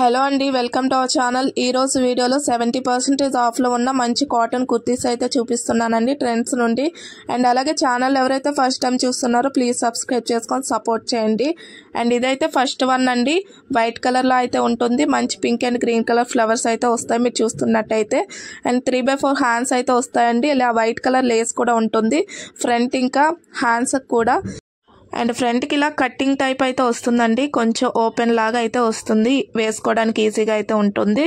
Hello అండి, welcome to our channel. ఈ రోజు వీడియోలో 70% ఆఫ్లో ఉన్న మంచి కాటన్ కుర్తీస్ అయితే చూపిస్తున్నానండి ట్రెండ్స్ నుండి. అండ్ అలాగే ఛానల్ ఎవరైతే ఫస్ట్ టైం చూస్తున్నారో ప్లీజ్ సబ్స్క్రైబ్ చేసుకొని సపోర్ట్ చేయండి. అండ్ ఇదైతే ఫస్ట్ వన్ అండి, వైట్ కలర్లో అయితే ఉంటుంది. మంచి pink and green colour flowers అయితే వస్తాయి మీరు చూస్తున్నట్టయితే. అండ్ 3/4 హ్యాండ్స్ అయితే వస్తాయండి. ఇలా వైట్ కలర్ లేస్ కూడా ఉంటుంది ఫ్రంట్ ఇంకా హ్యాండ్స్ కూడా. అండ్ ఫ్రంట్కి ఇలా కట్టింగ్ టైప్ అయితే వస్తుందండి, కొంచెం ఓపెన్ లాగా అయితే వస్తుంది, వేసుకోవడానికి ఈజీగా అయితే ఉంటుంది.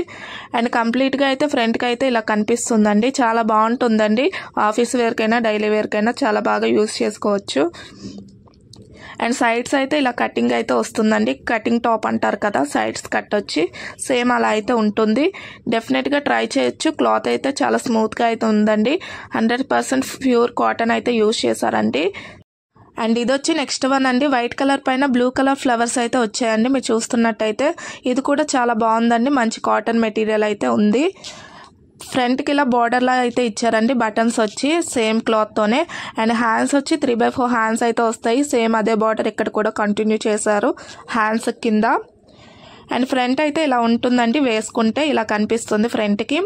అండ్ కంప్లీట్గా అయితే ఫ్రంట్కి అయితే ఇలా కనిపిస్తుందండి, చాలా బాగుంటుందండి. ఆఫీస్ వేర్కైనా డైలీ వేర్కైనా చాలా బాగా యూస్ చేసుకోవచ్చు. అండ్ సైడ్స్ అయితే ఇలా కటింగ్ అయితే వస్తుందండి, కటింగ్ టాప్ అంటారు కదా, సైడ్స్ కట్ వచ్చి సేమ్ అలా అయితే ఉంటుంది. డెఫినెట్గా ట్రై చేయొచ్చు. క్లాత్ అయితే చాలా స్మూత్గా అయితే ఉందండి. 100% ప్యూర్ కాటన్ అయితే యూస్ చేశారండి. అండ్ ఇది వచ్చి నెక్స్ట్ వన్ అండి, వైట్ కలర్ పైన బ్లూ కలర్ ఫ్లవర్స్ అయితే వచ్చాయండి మీరు చూస్తున్నట్టయితే. ఇది కూడా చాలా బాగుందండి, మంచి కాటన్ మెటీరియల్ అయితే ఉంది. ఫ్రంట్కి ఇలా బార్డర్లా అయితే ఇచ్చారండి, బటన్స్ వచ్చి సేమ్ క్లాత్తోనే. అండ్ హ్యాండ్స్ వచ్చి 3/4 హ్యాండ్స్ అయితే వస్తాయి, సేమ్ అదే బార్డర్ ఇక్కడ కూడా కంటిన్యూ చేశారు హ్యాండ్స్ కింద. అండ్ ఫ్రంట్ అయితే ఇలా ఉంటుందండి, వేసుకుంటే ఇలా కనిపిస్తుంది ఫ్రంట్కి.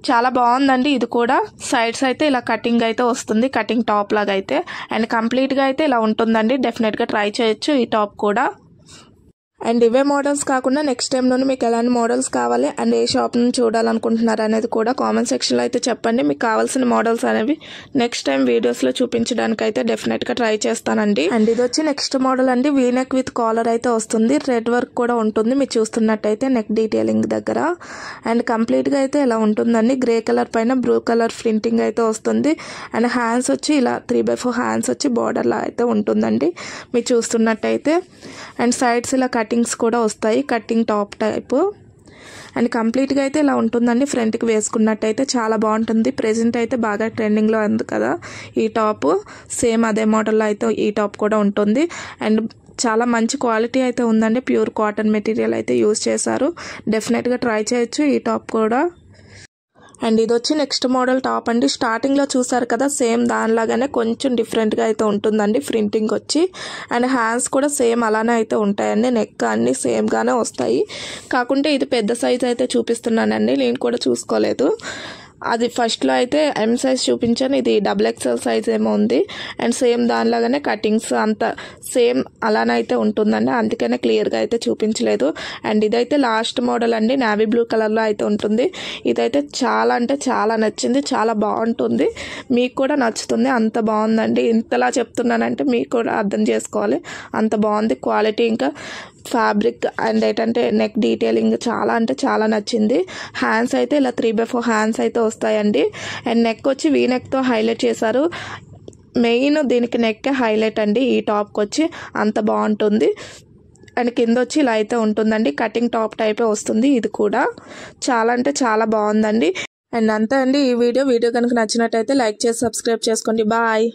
చాలా బాగుందండి ఇది కూడా. సైడ్స్ అయితే ఇలా కటింగ్ అయితే వస్తుంది, కటింగ్ టాప్ లాగా అయితే. అండ్ కంప్లీట్గా అయితే ఇలా ఉంటుందండి, డెఫినెట్గా ట్రై చేయొచ్చు ఈ టాప్ కూడా. అండ్ ఇవే మోడల్స్ కాకుండా నెక్స్ట్ టైంలోనే మీకు ఎలాంటి మోడల్స్ కావాలి అండ్ ఏ షాప్ నుంచి చూడాలనుకుంటున్నారు అనేది కూడా కామెంట్ సెక్షన్లో అయితే చెప్పండి. మీకు కావాల్సిన మోడల్స్ అనేవి నెక్స్ట్ టైం వీడియోస్లో చూపించడానికి అయితే డెఫినెట్గా ట్రై చేస్తానండి. అండ్ ఇది వచ్చి నెక్స్ట్ మోడల్ అండి, వీ నెక్ విత్ కాలర్ అయితే వస్తుంది, రెడ్ వర్క్ కూడా ఉంటుంది మీరు చూస్తున్నట్టయితే నెక్ డీటెయిలింగ్ దగ్గర. అండ్ కంప్లీట్గా అయితే ఇలా ఉంటుందండి, గ్రే కలర్ పైన బ్లూ కలర్ ప్రింటింగ్ అయితే వస్తుంది. అండ్ హ్యాండ్స్ వచ్చి ఇలా 3/4 హ్యాండ్స్ వచ్చి బార్డర్లా అయితే ఉంటుందండి మీరు చూస్తున్నట్టయితే. అండ్ సైడ్స్ ఇలా కటింగ్స్ కూడా వస్తాయి, కటింగ్ టాప్ టైపు. అండ్ కంప్లీట్గా అయితే ఇలా ఉంటుందండి, ఫ్రంట్కి వేసుకున్నట్టయితే చాలా బాగుంటుంది. ప్రెజెంట్ అయితే బాగా ట్రెండింగ్లో ఉంది కదా ఈ టాప్, సేమ్ అదే మోడల్లో అయితే ఈ టాప్ కూడా ఉంటుంది. అండ్ చాలా మంచి క్వాలిటీ అయితే ఉందండి, ప్యూర్ కాటన్ మెటీరియల్ అయితే యూజ్ చేశారు. డెఫినెట్గా ట్రై చేయొచ్చు ఈ టాప్ కూడా. అండ్ ఇది వచ్చి నెక్స్ట్ మోడల్ టాప్ అండి, స్టార్టింగ్లో చూసారు కదా సేమ్ దానిలాగానే కొంచెం డిఫరెంట్గా అయితే ఉంటుందండి ప్రింటింగ్ వచ్చి. అండ్ హ్యాండ్స్ కూడా సేమ్ అలానే అయితే ఉంటాయండి, నెక్ అన్నీ సేమ్గానే వస్తాయి. కాకుంటే ఇది పెద్ద సైజ్ అయితే చూపిస్తున్నానండి, నేను కూడా చూసుకోలేదు. అది ఫస్ట్లో అయితే ఎం సైజ్ చూపించాను, ఇది XXL సైజ్ ఏమో ఉంది. అండ్ సేమ్ దానిలాగానే కటింగ్స్ అంతా సేమ్ అలానే అయితే ఉంటుందండి, అందుకనే క్లియర్గా అయితే చూపించలేదు. అండ్ ఇదైతే లాస్ట్ మోడల్ అండి, నావీ బ్లూ కలర్లో అయితే ఉంటుంది. ఇదైతే చాలా అంటే చాలా నచ్చింది, చాలా బాగుంటుంది, మీకు కూడా నచ్చుతుంది, అంత బాగుందండి. ఇంతలా చెప్తున్నానంటే మీకు కూడా అర్థం చేసుకోవాలి, అంత బాగుంది క్వాలిటీ. ఇంకా ఫ్యాబ్రిక్ అండ్ ఏంటంటే నెక్ డీటెయిలింగ్ చాలా అంటే చాలా నచ్చింది. హ్యాండ్స్ అయితే ఇలా 3/4 హ్యాండ్స్ అయితే వస్తాయండి. అండ్ నెక్ వచ్చి వీ నెక్తో హైలైట్ చేశారు, మెయిన్ దీనికి నెక్కే హైలైట్ అండి ఈ టాప్కి వచ్చి, అంత బాగుంటుంది. అండ్ కింద వచ్చి ఇలా అయితే ఉంటుందండి, కటింగ్ టాప్ టైపే వస్తుంది ఇది కూడా. చాలా అంటే చాలా బాగుందండి. అండ్ అంతే అండి ఈ వీడియో కనుక నచ్చినట్టయితే లైక్ చేసి సబ్స్క్రైబ్ చేసుకోండి. బాయ్.